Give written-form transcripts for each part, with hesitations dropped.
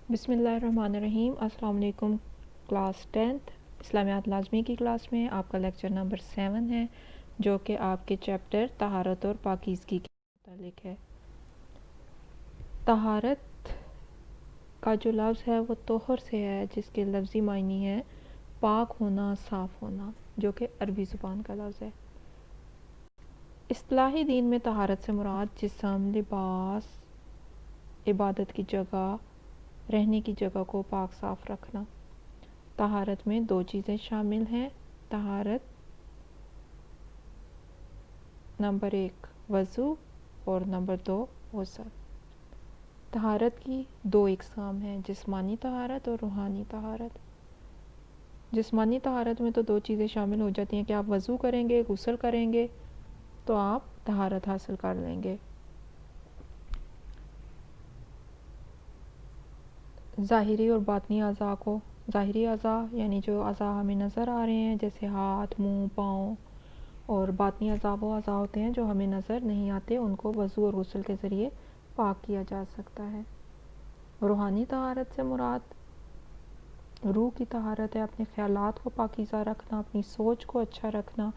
بسم اللہ الرحمن الرحیم۔ السلام علیکم۔ کلاس 10 اسلامیات لازمی کی کلاس میں آپ کا لیکچر نمبر 7 ہے، جو کہ آپ کے چیپٹر طہارت اور پاکیزگی کے متعلق ہے۔ طہارت کا جو لفظ ہے وہ طہر سے ہے، جس کے لفظی معنی ہے پاک ہونا، صاف ہونا، جو کہ عربی زبان کا لفظ ہے۔ اصطلاحی دین میں طہارت سے مراد جسم، لباس، عبادت کی جگہ، رہنے کی جگہ کو پاک صاف رکھنا۔ طہارت میں دو چیزیں شامل ہیں۔ طہارت نمبر 1 وضو اور نمبر 2 غسل۔ طہارت کی دو اقسام ہیں، جسمانی طہارت اور روحانی طہارت۔ جسمانی طہارت میں تو دو چیزیں شامل ہو جاتی ہیں کہ آپ وضو کریں گے، غسل کریں گے تو آپ طہارت حاصل کر لیں گے۔ ظاہری اور باطنی اعضاء کو، ظاہری اعضاء یعنی جو اعضاء ہمیں نظر آ رہے ہیں جیسے ہاتھ، منہ، پاؤں، اور باطنی اعضاء وہ اعضاء ہوتے ہیں جو ہمیں نظر نہیں آتے، ان کو وضو اور غسل کے ذریعے پاک کیا جا سکتا ہے۔ روحانی طہارت سے مراد روح کی طہارت ہے، اپنے خیالات کو پاکیزہ رکھنا، اپنی سوچ کو اچھا رکھنا،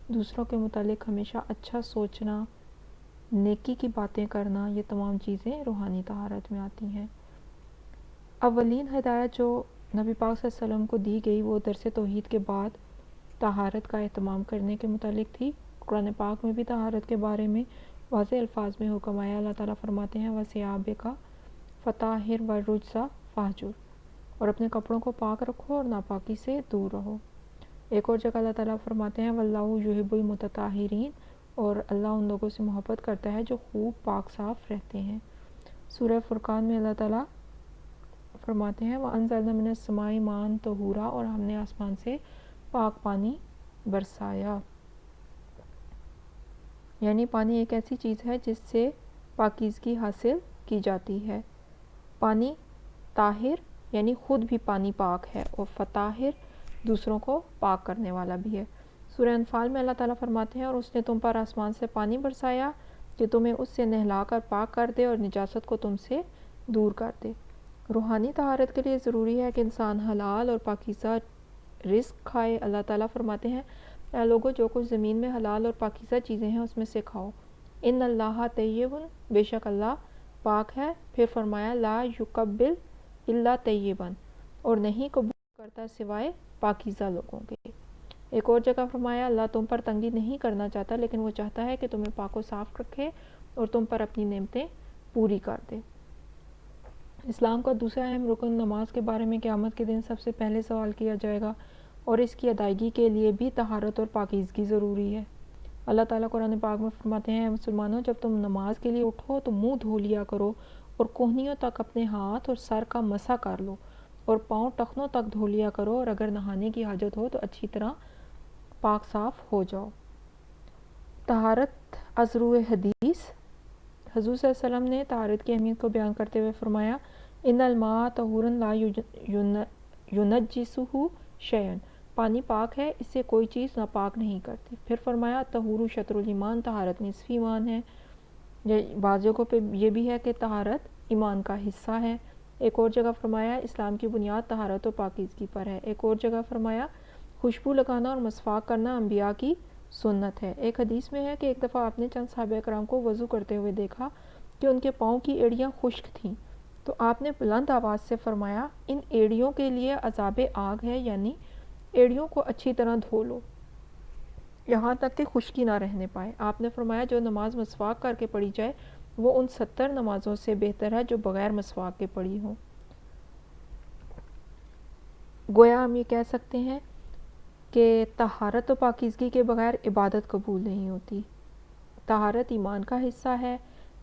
دوسروں کے متعلق ہمیشہ اچھا سوچنا، نیکی کی باتیں کرنا، یہ تمام چیزیں روحانی طہارت میں آتی ہیں۔ اولین ہدایت جو نبی پاک صلی اللہ علیہ وسلم کو دی گئی وہ درس توحید کے بعد طہارت کا اہتمام کرنے کے متعلق تھی۔ قرآن پاک میں بھی طہارت کے بارے میں واضح الفاظ میں حکم آیا۔ اللہ تعالیٰ فرماتے ہیں وَثِيَابَكَ فَطَهِّرْ وَالرُّجْزَ فَاهْجُرْ، اور اپنے کپڑوں کو پاک رکھو اور ناپاکی سے دور رہو۔ ایک اور جگہ اللہ تعالیٰ فرماتے ہیں وَاللَّهُ يُحِبُّ الْمُتَطَهِّرِينَ، اور اللہ ان لوگوں سے محبت کرتا ہے جو خوب پاک صاف رہتے ہیں۔ سورہ فرقان میں اللہ تعالیٰ فرماتے ہیں وَأَنزَلْنَا مِنَ السَّمَاءِ مَاءً طَهُورًا، اور ہم نے آسمان سے پاک پانی برسایا۔ یعنی پانی ایک ایسی چیز ہے جس سے پاکیزگی حاصل کی جاتی ہے۔ پانی طاہر یعنی خود بھی پانی پاک ہے، اور فطاہر دوسروں کو پاک کرنے والا بھی ہے۔ سورہ انفال میں اللہ تعالیٰ فرماتے ہیں اور اس نے تم پر آسمان سے پانی برسایا کہ تمہیں اس سے نہلا کر پاک کر دے اور نجاست کو تم سے دور کر دے۔ روحانی طہارت کے لیے ضروری ہے کہ انسان حلال اور پاکیزہ رزق کھائے۔ اللہ تعالیٰ فرماتے ہیں اے لوگو، جو کچھ زمین میں حلال اور پاکیزہ چیزیں ہیں اس میں سے کھاؤ۔ ان اللہ طیب، بے شک اللہ پاک ہے۔ پھر فرمایا لا یقبل الا طیبا، اور نہیں قبول کرتا سوائے پاکیزہ لوگوں کے۔ ایک اور جگہ فرمایا اللہ تم پر تنگی نہیں کرنا چاہتا، لیکن وہ چاہتا ہے کہ تمہیں پاک و صاف رکھے اور تم پر اپنی نعمتیں پوری کر دے۔ اسلام کا دوسرا اہم رکن نماز کے بارے میں قیامت کے دن سب سے پہلے سوال کیا جائے گا، اور اس کی ادائیگی کے لیے بھی طہارت اور پاکیزگی ضروری ہے۔ اللہ تعالیٰ قرآن پاک میں فرماتے ہیں اے مسلمانوں، جب تم نماز کے لیے اٹھو تو منہ دھو لیا کرو، اور کہنیوں تک اپنے ہاتھ اور سر کا مسح کر لو، اور پاؤں ٹخنوں تک دھو لیا کرو، اور اگر نہانے کی حاجت ہو تو اچھی طرح پاک صاف ہو جاؤ۔ طہارت از روح حدیث، حضور صلی اللہ علیہ وسلم نے طہارت کی اہمیت کو بیان کرتے ہوئے فرمایا ان الماء طہور لا ینجسہ شیء، پانی پاک ہے، اس سے کوئی چیز ناپاک نہیں کرتی۔ پھر فرمایا طہور شطر الایمان، طہارت نصف ایمان ہے۔ بعض جگہوں پہ یہ بھی ہے کہ طہارت ایمان کا حصہ ہے۔ ایک اور جگہ فرمایا اسلام کی بنیاد طہارت و پاکیزگی پر ہے۔ ایک اور جگہ فرمایا خوشبو لگانا اور مسواک کرنا انبیاء کی سنت ہے۔ ایک حدیث میں ہے کہ ایک دفعہ آپ نے چند صحابہ کرام کو وضو کرتے ہوئے دیکھا کہ ان کے پاؤں کی ایڑیاں خشک تھیں، تو آپ نے بلند آواز سے فرمایا ان ایڑیوں کے لیے عذاب آگ ہے، یعنی ایڑیوں کو اچھی طرح دھو لو یہاں تک کہ خشکی نہ رہنے پائے۔ آپ نے فرمایا جو نماز مسواک کر کے پڑھی جائے وہ ان 70 نمازوں سے بہتر ہے جو بغیر مسواک کے پڑھی ہوں۔ گویا ہم یہ کہہ سکتے ہیں کہ طہارت و پاکیزگی کے بغیر عبادت قبول نہیں ہوتی۔ طہارت ایمان کا حصہ ہے۔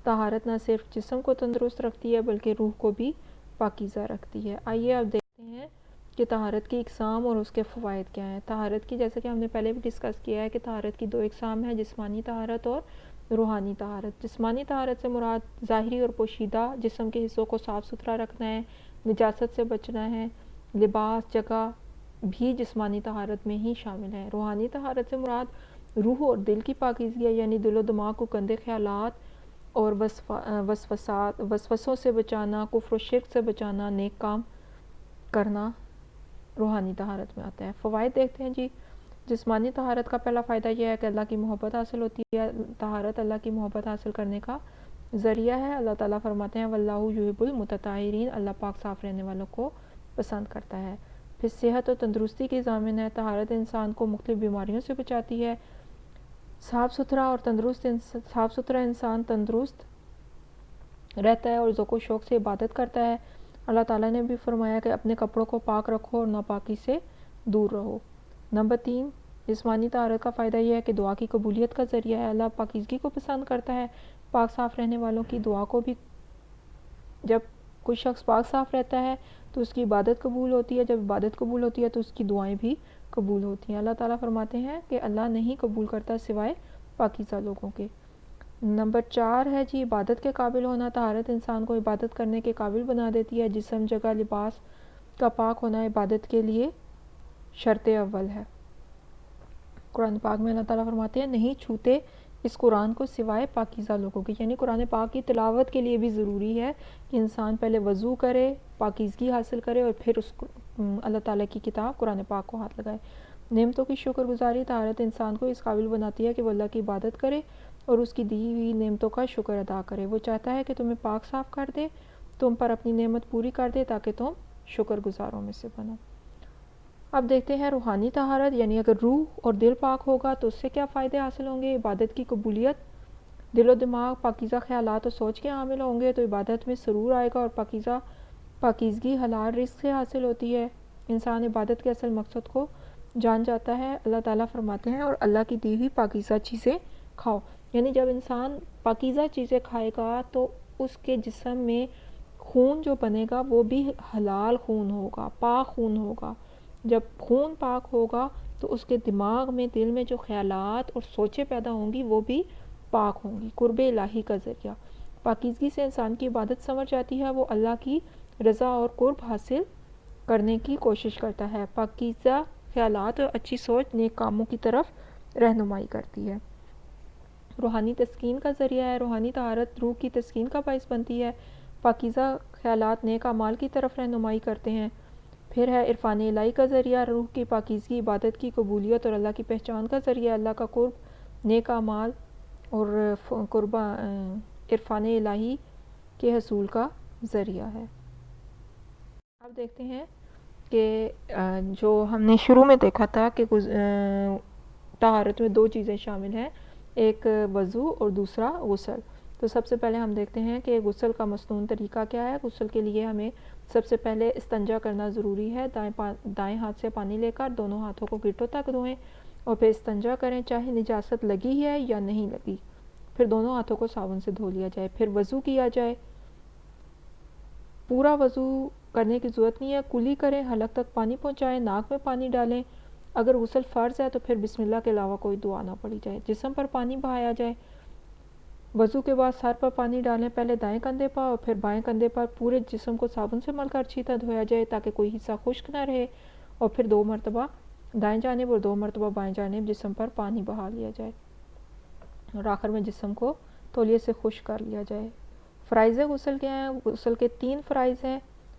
طہارت نہ صرف جسم کو تندرست رکھتی ہے بلکہ روح کو بھی پاکیزہ رکھتی ہے۔ آئیے اب دیکھتے ہیں کہ طہارت کی اقسام اور اس کے فوائد کیا ہیں۔ طہارت کی جیسے کہ ہم نے پہلے بھی ڈسکس کیا ہے کہ طہارت کی دو اقسام ہیں، جسمانی طہارت اور روحانی طہارت۔ جسمانی طہارت سے مراد ظاہری اور پوشیدہ جسم کے حصوں کو صاف ستھرا رکھنا ہے، نجاست سے بچنا ہے۔ لباس، جگہ بھی جسمانی طہارت میں ہی شامل ہے۔ روحانی طہارت سے مراد روح اور دل کی پاکیزگی ہے، یعنی دل و دماغ کو گندے خیالات اور وسوسوں سے بچانا، کفر و شرک سے بچانا، نیک کام کرنا روحانی طہارت میں آتا ہے۔ فوائد دیکھتے ہیں جی۔ جسمانی طہارت کا پہلا فائدہ یہ ہے کہ اللہ کی محبت حاصل ہوتی ہے۔ طہارت اللہ کی محبت حاصل کرنے کا ذریعہ ہے۔ اللہ تعالیٰ فرماتے ہیں واللہ یحب المتطہرین، اللہ پاک صاف رہنے والوں کو پسند کرتا ہے۔ پھر صحت و تندرستی کی ضامن ہے۔ طہارت انسان کو مختلف بیماریوں سے بچاتی ہے۔ صاف ستھرا انسان تندرست رہتا ہے اور ذوق و شوق سے عبادت کرتا ہے۔ اللہ تعالیٰ نے بھی فرمایا کہ اپنے کپڑوں کو پاک رکھو اور ناپاکی سے دور رہو۔ نمبر 3، جسمانی طہارت کا فائدہ یہ ہے کہ دعا کی قبولیت کا ذریعہ ہے۔ اللہ پاکیزگی کو پسند کرتا ہے۔ پاک صاف رہنے والوں کی دعا کو بھی، جب کوئی شخص پاک صاف رہتا ہے تو اس کی عبادت قبول ہوتی ہے، جب عبادت قبول ہوتی ہے تو اس کی دعائیں بھی قبول ہوتی ہیں۔ اللہ تعالیٰ فرماتے ہیں کہ اللہ نہیں قبول کرتا سوائے پاکیزہ لوگوں کے۔ نمبر 4 ہے جی عبادت کے قابل ہونا۔ طہارت انسان کو عبادت کرنے کے قابل بنا دیتی ہے۔ جسم، جگہ، لباس کا پاک ہونا عبادت کے لیے شرط اول ہے۔ قرآن پاک میں اللہ تعالیٰ فرماتے ہیں نہیں چھوتے اس قرآن کو سوائے پاکیزہ لوگوں کے، یعنی قرآن پاک کی تلاوت کے لیے بھی ضروری ہے کہ انسان پہلے وضو کرے، پاکیزگی حاصل کرے اور پھر اللہ تعالیٰ کی کتاب قرآن پاک کو ہاتھ لگائے۔ نعمتوں کی شکر گزاری طہارت انسان کو اس قابل بناتی ہے کہ وہ اللہ کی عبادت کرے اور اس کی دی ہوئی نعمتوں کا شکر ادا کرے۔ وہ چاہتا ہے کہ تمہیں پاک صاف کر دے، تم پر اپنی نعمت پوری کر دے تاکہ تم شکر گزاروں میں سے بنو۔ اب دیکھتے ہیں روحانی طہارت، یعنی اگر روح اور دل پاک ہوگا تو اس سے کیا فائدے حاصل ہوں گے۔ عبادت کی قبولیت، دل و دماغ پاکیزہ خیالات اور سوچ کے حامل ہوں گے تو عبادت میں سرور آئے گا اور پاکیزگی حلال رزق سے حاصل ہوتی ہے۔ انسان عبادت کے اصل مقصد کو جان جاتا ہے۔ اللہ تعالیٰ فرماتے ہیں اور اللہ کی دی ہوئی پاکیزہ چیزیں کھاؤ، یعنی جب انسان پاکیزہ چیزیں کھائے گا تو اس کے جسم میں خون جو بنے گا وہ بھی حلال خون ہوگا، پاک خون ہوگا۔ جب خون پاک ہوگا تو اس کے دماغ میں، دل میں جو خیالات اور سوچیں پیدا ہوں گی وہ بھی پاک ہوں گی، قرب الہی کا ذریعہ۔ پاکیزگی سے انسان کی عبادت سمجھ جاتی ہے، وہ اللہ کی رضا اور قرب حاصل کرنے کی کوشش کرتا ہے۔ پاکیزہ خیالات اور اچھی سوچ نیک کاموں کی طرف رہنمائی کرتی ہے۔ روحانی تسکین کا ذریعہ ہے۔ روحانی طہارت روح کی تسکین کا باعث بنتی ہے۔ پاکیزہ خیالات نیک اعمال کی طرف رہنمائی کرتے ہیں۔ پھر ہے عرفان الہی کا ذریعہ۔ روح کی پاکیزگی عبادت کی قبولیت اور اللہ کی پہچان کا ذریعہ، اللہ کا قرب، نیک اعمال اور عرفان الہی کے حصول کا ذریعہ ہے۔ اب دیکھتے ہیں کہ جو ہم نے شروع میں دیکھا تھا کہ طہارت میں 2 چیزیں شامل ہیں، ایک وضو اور دوسرا غسل۔ تو سب سے پہلے ہم دیکھتے ہیں کہ غسل کا مسنون طریقہ کیا ہے۔ غسل کے لیے ہمیں سب سے پہلے استنجا کرنا ضروری ہے۔ دائیں ہاتھ سے پانی لے کر دونوں ہاتھوں کو گھٹنوں تک دھوئیں اور پھر استنجا کریں، چاہے نجاست لگی ہے یا نہیں لگی۔ پھر دونوں ہاتھوں کو صابن سے دھو لیا جائے، پھر وضو کیا جائے۔ پورا وضو کرنے کی ضرورت نہیں ہے، کلی کریں، حلق تک پانی پہنچائیں، ناک میں پانی ڈالیں۔ اگر غسل فرض ہے تو پھر بسم اللہ کے علاوہ کوئی دعا نہ پڑھی جائے۔ جسم پر پانی بہایا جائے۔ وضو کے بعد سر پر پانی ڈالیں، پہلے دائیں کندھے پر اور پھر بائیں کندھے پر۔ پورے جسم کو صابن سے مل کر اچھی طرح دھویا جائے تاکہ کوئی حصہ خشک نہ رہے، اور پھر 2 مرتبہ دائیں جانب اور 2 مرتبہ بائیں جانب جسم پر پانی بہا لیا جائے اور آخر میں جسم کو تولیے سے خشک کر لیا جائے۔ فرائض غسل کیا ہیں؟ غسل کے 3 فرائض ہیں۔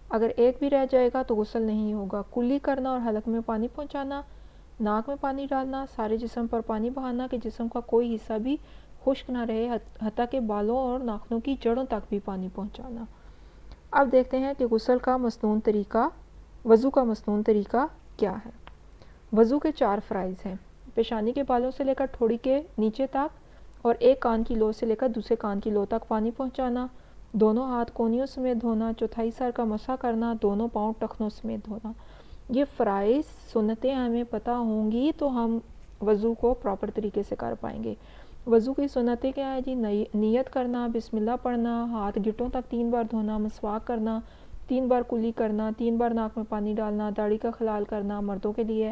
اگر ایک بھی رہ جائے گا تو غسل نہیں ہوگا۔ کلی کرنا اور حلق میں پانی پہنچانا، ناک میں پانی ڈالنا، سارے جسم پر پانی بہانا کہ جسم کا کوئی حصہ بھی خشک نہ رہے، حتیٰ کہ بالوں اور ناخنوں کی جڑوں تک بھی پانی پہنچانا۔ اب دیکھتے ہیں کہ غسل کا مسنون طریقہ، وضو کا مسنون طریقہ کیا ہے۔ وضو کے 4 فرائض ہیں۔ پیشانی کے بالوں سے لے کر ٹھوڑی کے نیچے تک اور ایک کان کی لو سے لے کر دوسرے کان کی لو تک پانی پہنچانا، دونوں ہاتھ کونیوں سمیت دھونا، چوتھائی سر کا مسح کرنا، دونوں پاؤں ٹخنوں سمیت دھونا۔ یہ فرائض سنتیں ہمیں پتہ ہوں گی تو ہم وضو کو پراپر طریقے سے کر پائیں گے۔ وضو کی سنتیں کیا ہے جی؟ نیت کرنا، بسم اللہ پڑھنا، ہاتھ گھٹوں تک 3 بار دھونا، مسواک کرنا، 3 بار کلی کرنا، 3 بار ناک میں پانی ڈالنا، داڑھی کا خلال کرنا، مردوں کے لیے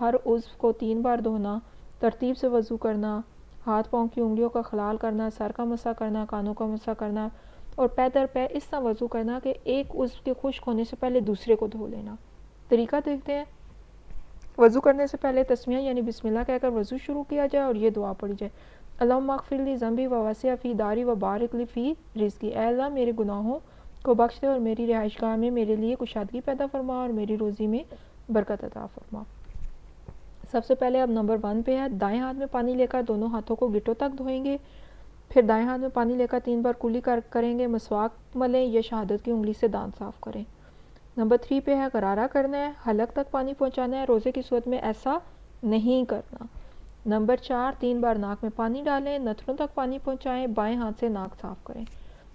ہر عضو کو 3 بار دھونا، ترتیب سے وضو کرنا، ہاتھ پاؤں کی انگلیوں کا خلال کرنا، سر کا مسح کرنا، کانوں کا مسح کرنا اور پے در پے اس طرح وضو کرنا کہ ایک عضو کے خشک ہونے سے پہلے دوسرے کو دھو لینا۔ طریقہ دیکھتے ہیں۔ وضو کرنے سے پہلے تسمیہ یعنی بسم اللہ کہہ کر وضو شروع کیا جائے اور یہ دعا پڑھی جائے: اللہم اغفر لی ذنبی و وسع فی داری و بارک لی فی رزقی، اے اللہ میرے گناہوں کو بخش دے اور میری رہائش گاہ میں میرے لیے کشادگی پیدا فرما اور میری روزی میں برکت عطا فرما۔ سب سے پہلے اب نمبر 1 پہ ہے، دائیں ہاتھ میں پانی لے کر دونوں ہاتھوں کو گٹوں تک دھوئیں گے، پھر دائیں ہاتھ میں پانی لے کر 3 بار کلی کریں گے، مسواک ملیں یا شہادت کی انگلی سے دانت صاف کریں۔ نمبر 3 پہ ہے، غرارہ کرنا ہے، حلق تک پانی پہنچانا ہے، روزے کی صورت میں ایسا نہیں کرنا۔ نمبر 4، 3 بار ناک میں پانی ڈالیں، نتنوں تک پانی پہنچائیں، بائیں ہاتھ سے ناک صاف کریں۔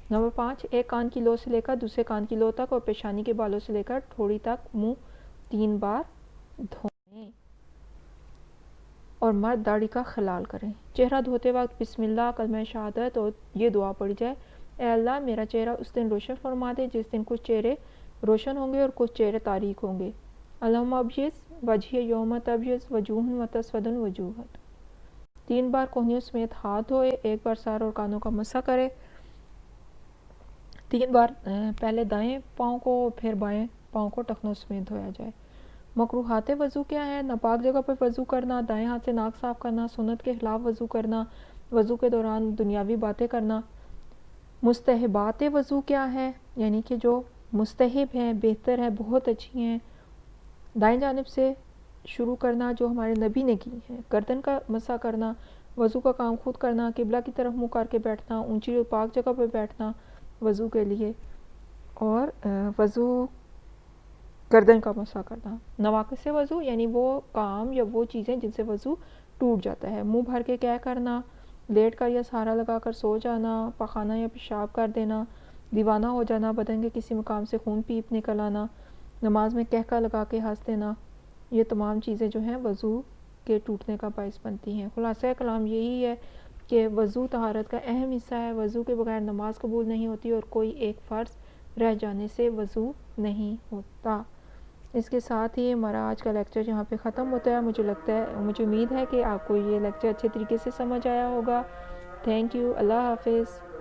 نمبر 5، ایک کان کی لو سے لے کر دوسرے کان کی لو تک اور پیشانی کے بالوں سے لے کر ٹھوڑی تک منہ 3 بار دھوئیں اور مرد داڑھی کا خلال کریں۔ چہرہ دھوتے وقت بسم اللہ، کلمہ شہادت اور یہ دعا پڑھی جائے، اے اللہ میرا چہرہ اس دن روشن فرما دے جس دن کچھ چہرے روشن ہوں گے اور کچھ چہرے تاریک ہوں گے۔ اللہم ابیض وجہی یوم تبیض وجوہ و تسود وجوہ۔ 3 بار کوہنیوں سمیت ہاتھ دھوئے، 1 بار سر اور کانوں کا مسح کرے، 3 بار پہلے دائیں پاؤں کو پھر بائیں پاؤں کو ٹخنوں سمیت دھویا جائے۔ مکروہات وضو کیا ہے؟ ناپاک جگہ پر وضو کرنا، دائیں ہاتھ سے ناک صاف کرنا، سنت کے خلاف وضو کرنا، وضو کے دوران دنیاوی باتیں کرنا۔ مستحبات وضو کیا ہے؟ یعنی کہ جو مستحب ہیں، بہتر ہیں، بہت اچھی ہیں، دائیں جانب سے شروع کرنا جو ہمارے نبی نے کی ہیں، گردن کا مسح کرنا، وضو کا کام خود کرنا، قبلہ کی طرف منہ کر کے بیٹھنا، اونچی اور پاک جگہ پر بیٹھنا وضو کے لیے، اور وضو گردن کا مسح کرنا۔ نواقص وضو یعنی وہ کام یا وہ چیزیں جن سے وضو ٹوٹ جاتا ہے، منہ بھر کے کیا کرنا، لیٹ کر یا سہارا لگا کر سو جانا، پخانا یا پیشاب کر دینا، دیوانہ ہو جانا، بدن کے کسی مقام سے خون پیپ نکل آنا، نماز میں کہکا لگا کے ہنس دینا، یہ تمام چیزیں جو ہیں وضو کے ٹوٹنے کا باعث بنتی ہیں۔ خلاصہ کلام یہی ہے کہ وضو طہارت کا اہم حصہ ہے، وضو کے بغیر نماز قبول نہیں ہوتی اور کوئی ایک فرض رہ جانے سے وضو نہیں ہوتا۔ اس کے ساتھ ہی ہمارا آج کا لیکچر یہاں پہ ختم ہوتا ہے۔ مجھے امید ہے کہ آپ کو یہ لیکچر اچھے طریقے سے سمجھ آیا ہوگا۔ تھینک یو، اللہ حافظ۔